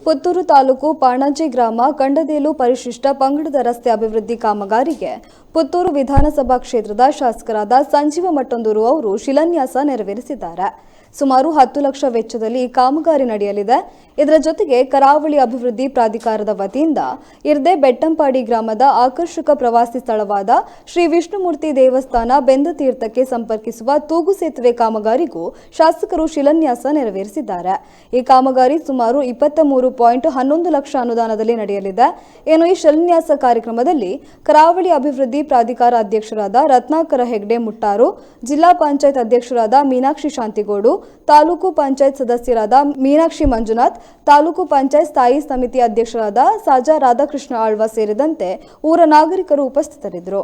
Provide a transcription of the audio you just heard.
ಪುತ್ತೂರು ತಾಲೂಕು ಪಾಣಾಜಿ ಗ್ರಾಮ ಕಂಡದೇಲು ಪರಿಶಿಷ್ಟ ಪಂಗಡದ ರಸ್ತೆ ಅಭಿವೃದ್ಧಿ ಕಾಮಗಾರಿಗೆ ಪುತ್ತೂರು ವಿಧಾನಸಭಾ ಕ್ಷೇತ್ರದ ಶಾಸಕರಾದ ಸಂಜೀವ ಮಟ್ಟಂದೂರು ಅವರು ಶಿಲಾನ್ಯಾಸ ನೆರವೇರಿಸಿದ್ದಾರೆ. ಸುಮಾರು 10 ಲಕ್ಷ ವೆಚ್ಚದಲ್ಲಿ ಕಾಮಗಾರಿ ನಡೆಯಲಿದೆ. ಇದರ ಜೊತೆಗೆ ಕರಾವಳಿ ಅಭಿವೃದ್ಧಿ ಪ್ರಾಧಿಕಾರದ ವತಿಯಿಂದ ಇರ್ದೆ ಬೆಟ್ಟಂಪಾಡಿ ಗ್ರಾಮದ ಆಕರ್ಷಕ ಪ್ರವಾಸಿ ಸ್ಥಳವಾದ ಶ್ರೀ ವಿಷ್ಣುಮೂರ್ತಿ ದೇವಸ್ಥಾನ ಬೆಂದತೀರ್ಥಕ್ಕೆ ಸಂಪರ್ಕಿಸುವ ತೂಗು ಸೇತುವೆ ಕಾಮಗಾರಿಗೂ ಶಾಸಕರು ಶಿಲಾನ್ಯಾಸ ನೆರವೇರಿಸಿದ್ದಾರೆ. ಈ ಕಾಮಗಾರಿ ಸುಮಾರು 23.11 ಲಕ್ಷ ಅನುದಾನದಲ್ಲಿ ನಡೆಯಲಿದೆ. ಈ ಶಿಲಾನ್ಯಾಸ ಕಾರ್ಯಕ್ರಮದಲ್ಲಿ ಕರಾವಳಿ ಅಭಿವೃದ್ಧಿ ಪ್ರಾಧಿಕಾರ ಅಧ್ಯಕ್ಷರಾದ ರತ್ನಾಕರ ಹೆಗ್ಡೆ ಮುಟ್ಟಾರು, ಜಿಲ್ಲಾ ಪಂಚಾಯತ್ ಅಧ್ಯಕ್ಷರಾದ ಮೀನಾಕ್ಷಿ ಶಾಂತಿಗೋಡು, ತಾಲೂಕು ಪಂಚಾಯತ್ ಸದಸ್ಯರಾದ ಮೀನಾಕ್ಷಿ ಮಂಜುನಾಥ್, ತಾಲೂಕು ಪಂಚಾಯತ್ ಸ್ಥಾಯಿ ಸಮಿತಿ ಅಧ್ಯಕ್ಷರಾದ ಸಾಜಾ ರಾಧಾಕೃಷ್ಣ ಆಳ್ವ ಸೇರಿದಂತೆ ಊರ ನಾಗರಿಕರು ಉಪಸ್ಥಿತರಿದ್ದರು.